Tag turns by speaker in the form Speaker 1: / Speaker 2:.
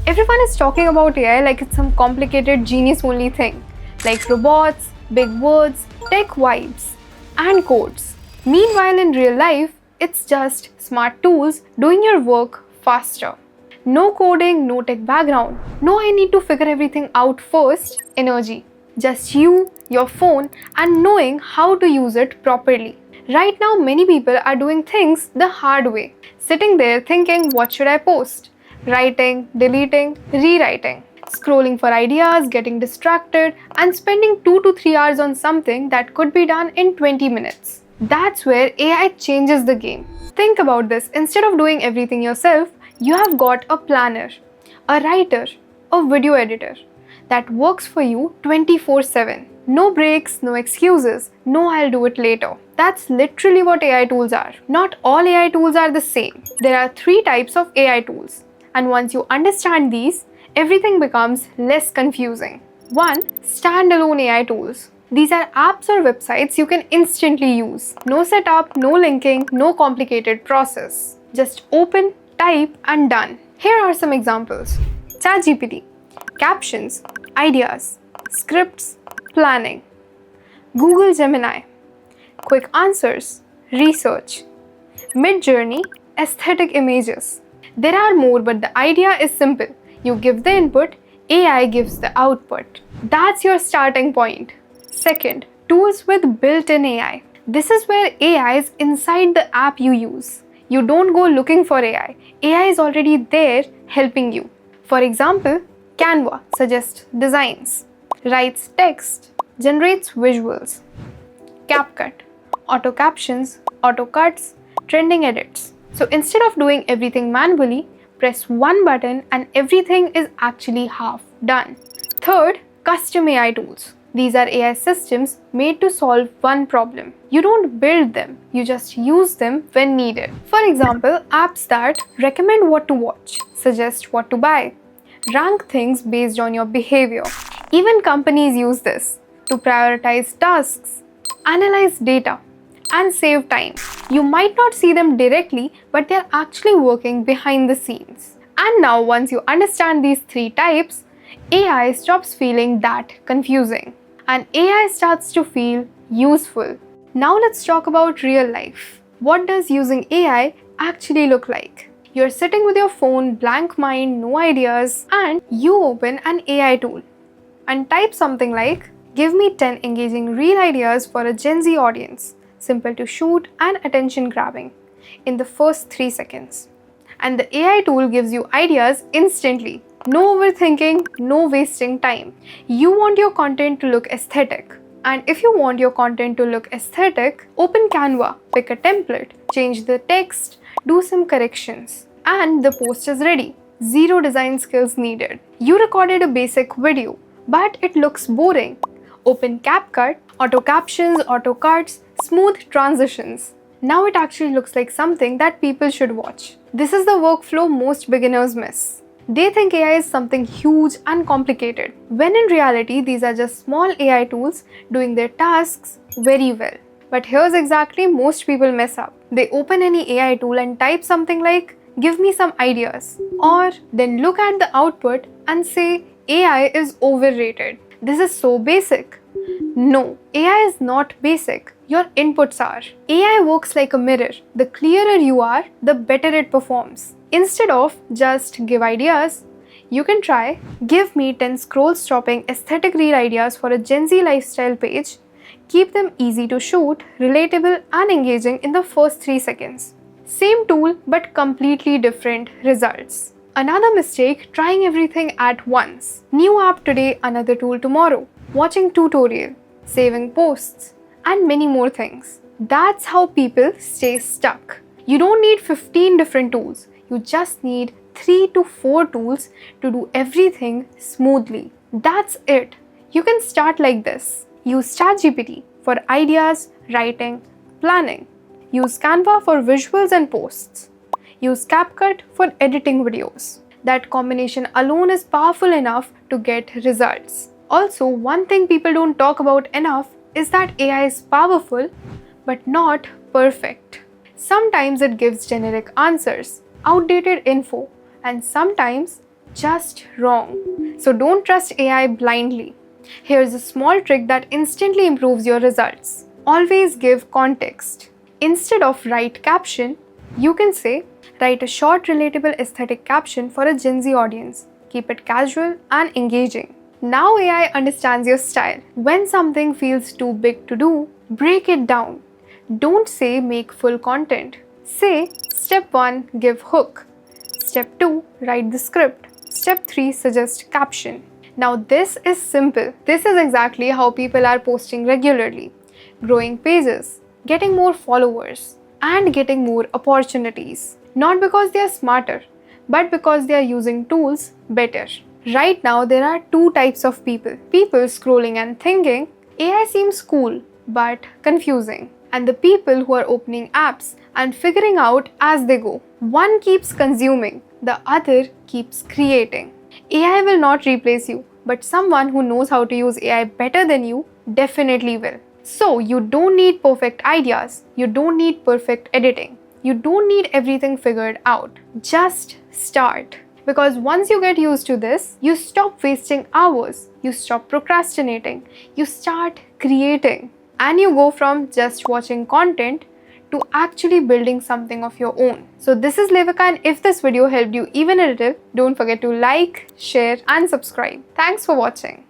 Speaker 1: Everyone is talking about AI like it's some complicated genius-only thing, like robots, big words, tech vibes, and codes. Meanwhile, in real life, it's just smart tools doing your work faster. No coding, no tech background, no I need to figure everything out first energy. Just you, your phone, and knowing how to use it properly. Right now, many people are doing things the hard way, sitting there thinking, what should I post? Writing, deleting, rewriting, scrolling for ideas, getting distracted, and spending 2 to 3 hours on something that could be done in 20 minutes. That's where AI changes the game. Think about this, instead of doing everything yourself, you have got a planner, a writer, a video editor that works for you 24/7. No breaks, no excuses, no I'll do it later. That's literally what AI tools are. Not all AI tools are the same. There are 3 types of AI tools. And once you understand these, everything becomes less confusing. 1. Standalone AI tools. These are apps or websites you can instantly use. No setup, no linking, no complicated process. Just open, type, and done. Here are some examples. ChatGPT. Captions, ideas, scripts, planning. Google Gemini. Quick answers, research. Midjourney, aesthetic images. There are more, but the idea is simple. You give the input, AI gives the output. That's your starting point. Second, tools with built-in AI. This is where AI is inside the app you use. You don't go looking for AI. AI is already there helping you. For example, Canva suggests designs, writes text, generates visuals. CapCut, auto captions, auto cuts, trending edits. So instead of doing everything manually, press one button and everything is actually half done. Third, custom AI tools. These are AI systems made to solve one problem. You don't build them, you just use them when needed. For example, apps that recommend what to watch, suggest what to buy, rank things based on your behavior. Even companies use this to prioritize tasks, analyze data, and save time. You might not see them directly, but they're actually working behind the scenes. And now, once you understand these 3 types, AI stops feeling that confusing. And AI starts to feel useful. Now let's talk about real life. What does using AI actually look like? You're sitting with your phone, blank mind, no ideas, and you open an AI tool and type something like, give me 10 engaging reel ideas for a Gen Z audience, simple to shoot and attention grabbing, in the first 3 seconds. And the AI tool gives you ideas instantly. No overthinking, no wasting time. You want your content to look aesthetic. And if you want your content to look aesthetic, open Canva, pick a template, change the text, do some corrections, and the post is ready. Zero design skills needed. You recorded a basic video, but it looks boring. Open CapCut, auto captions, auto cuts, smooth transitions. Now it actually looks like something that people should watch. This is the workflow most beginners miss. They think AI is something huge and complicated, when in reality these are just small AI tools doing their tasks very well. But here's exactly most people mess up. They open any AI tool and type something like, give me some ideas, or then look at the output and say AI is overrated. This is so basic. No, AI is not basic. Your inputs are. AI works like a mirror. The clearer you are, the better it performs. Instead of just give ideas, you can try, give me 10 scroll-stopping aesthetic reel ideas for a Gen Z lifestyle page. Keep them easy to shoot, relatable and engaging in the first 3 seconds. Same tool but completely different results. Another mistake, trying everything at once. New app today, another tool tomorrow. Watching tutorial, saving posts, and many more things. That's how people stay stuck. You don't need 15 different tools. You just need 3 to 4 tools to do everything smoothly. That's it. You can start like this. Use ChatGPT for ideas, writing, planning. Use Canva for visuals and posts. Use CapCut for editing videos. That combination alone is powerful enough to get results. Also, one thing people don't talk about enough is that AI is powerful but not perfect. Sometimes it gives generic answers, outdated info, and sometimes just wrong. So don't trust AI blindly. Here's a small trick that instantly improves your results. Always give context. Instead of write caption, you can say, write a short, relatable aesthetic caption for a Gen Z audience. Keep it casual and engaging. Now AI understands your style. When something feels too big to do, break it down. Don't say make full content. Say step 1, give hook. Step 2, write the script. Step 3, suggest caption. Now this is simple. This is exactly how people are posting regularly, growing pages, getting more followers, and getting more opportunities. Not because they are smarter, but because they are using tools better. Right now, there are two types of people. People scrolling and thinking, AI seems cool, but confusing. And the people who are opening apps and figuring out as they go. One keeps consuming, the other keeps creating. AI will not replace you, but someone who knows how to use AI better than you definitely will. So, you don't need perfect ideas, you don't need perfect editing, you don't need everything figured out. Just start. Because once you get used to this, you stop wasting hours, you stop procrastinating, you start creating. And you go from just watching content to actually building something of your own. So this is Levikah, and if this video helped you even a little, don't forget to like, share and subscribe. Thanks for watching.